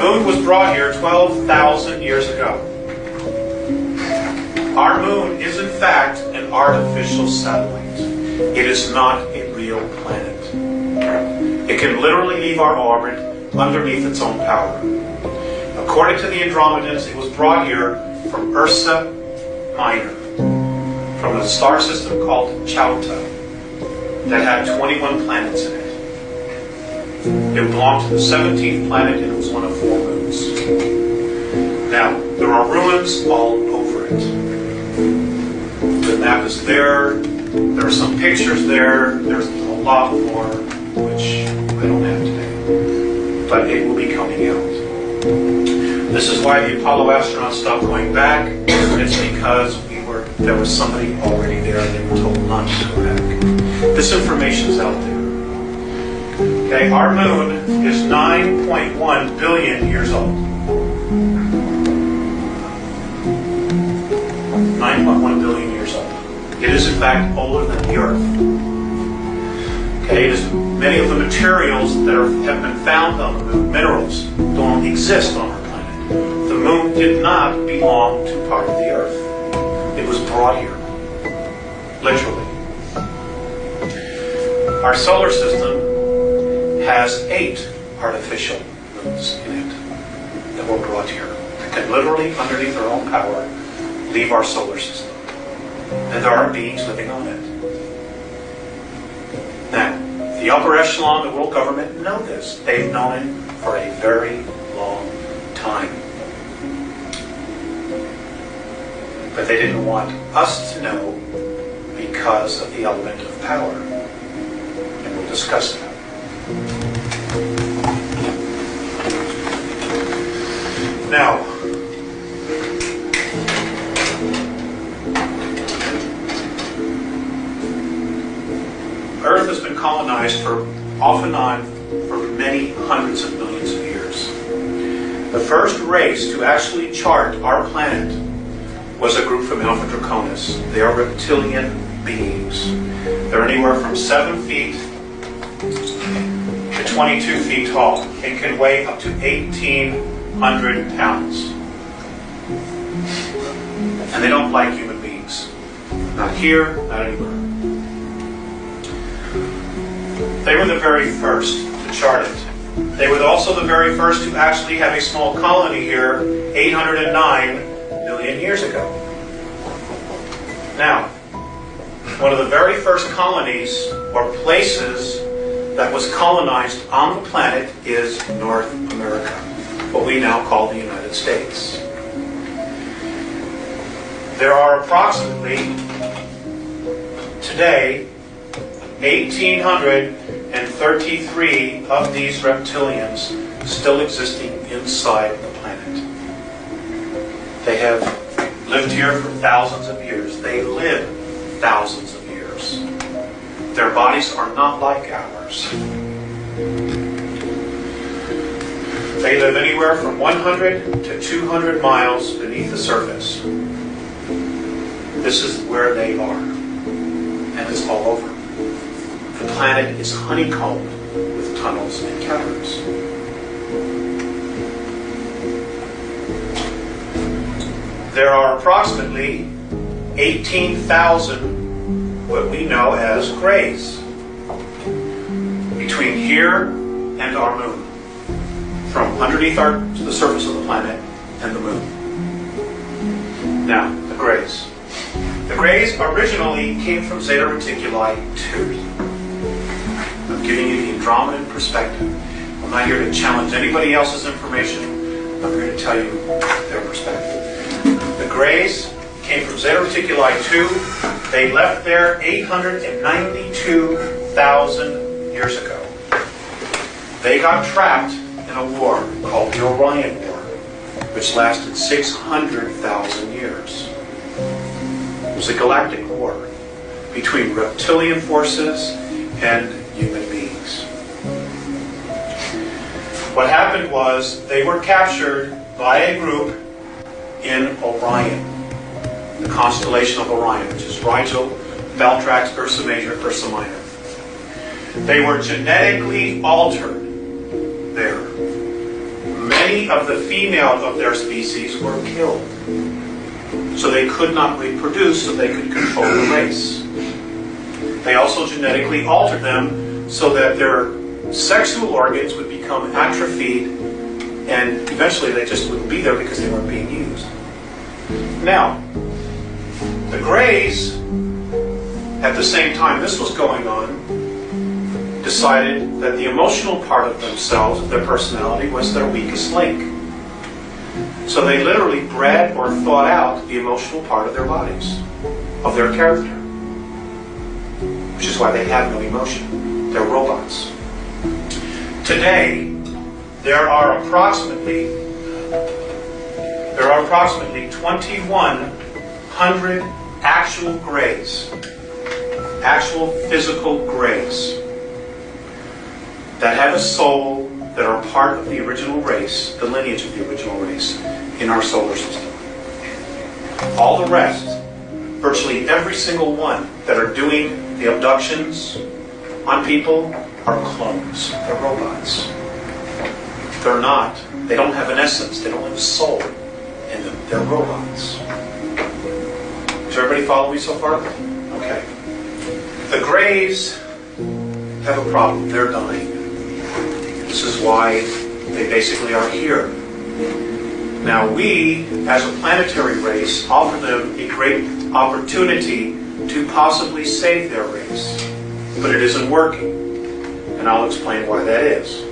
moon was brought here 12,000 years ago. Our moon is in fact an artificial satellite. It is not a real planet. It can literally leave our orbit underneath its own power. According to the Andromedans, it was brought here from Ursa Minor, from a star system called Chauta that had 21 planets in it. It belonged to the 17th planet and it was one of 4 moons. Now, there are ruins all over it. The map is there. There are some pictures there. There's a lot more, which I don't have today. But it will be coming out. This is why the Apollo astronauts stopped going back. It's because there was somebody already there and they were told not to go back. This information is out there. Okay, our moon is 9.1 billion years old. 9.1 billion years old. It is in fact older than the Earth. Okay, it is many of the materials that have been found on the moon, minerals, don't exist on our planet. The moon did not belong to part of the Earth. It was brought here, literally. Our solar system has 8 artificial moons in it that were brought here. That can literally, underneath their own power, leave our solar system. And there are beings living on it. Now, the upper echelon, the world government, know this. They've known it for a very long time. But they didn't want us to know because of the element of power. And we'll discuss that. Now, Earth has been colonized off and on for many hundreds of millions of years. The first race to actually chart our planet was a group from Alpha Draconis. They are reptilian beings. They're anywhere from 7 feet to 22 feet tall and can weigh up to 1,800 pounds. And they don't like human beings. Not here, not anywhere. They were the very first to chart it. They were also the very first to actually have a small colony here 809 million years ago. Now, one of the very first colonies or places that was colonized on the planet is North America, what we now call the United States. There are approximately, today, 1,833 of these reptilians still existing inside the planet. They have lived here for thousands of years. They live thousands of years. Their bodies are not like ours. They live anywhere from 100 to 200 miles beneath the surface. This is where they are. And it's all over. The planet is honeycombed with tunnels and caverns. There are approximately 18,000 what we know as grays between here and our moon, from underneath the surface of the planet and the moon. Now, the grays. The grays originally came from Zeta Reticuli 2. I'm giving you the Andromedan perspective. I'm not here to challenge anybody else's information. I'm here to tell you their perspective. The grays came from Zeta Reticuli 2. They left there 892,000 years ago. They got trapped in a war called the Orion War, which lasted 600,000 years. It was a galactic war between reptilian forces and human beings. What happened was they were captured by a group in Orion, the constellation of Orion, which is Rigel, Beltrax, Ursa Major, Ursa Minor. They were genetically altered there. Many many of the female of their species were killed. So they could not reproduce, so they could control the race. They also genetically altered them so that their sexual organs would become atrophied, and eventually they just wouldn't be there because they weren't being used. Now, the Greys, at the same time this was going on, decided that the emotional part of themselves, of their personality, was their weakest link. So they literally bred or thought out the emotional part of their bodies, of their character. Which is why they have no emotion. They're robots. Today, there are approximately 2,100 actual Greys, actual physical Greys, that have a soul, that are part of the original race, the lineage of the original race, in our solar system. All the rest, virtually every single one that are doing the abductions on people, are clones. They're robots. They're not. They don't have an essence. They don't have a soul in them. They're robots. Does everybody follow me so far? Okay. The Greys have a problem. They're dying. This is why they basically are here. Now we, as a planetary race, offer them a great opportunity to possibly save their race. But it isn't working. And I'll explain why that is.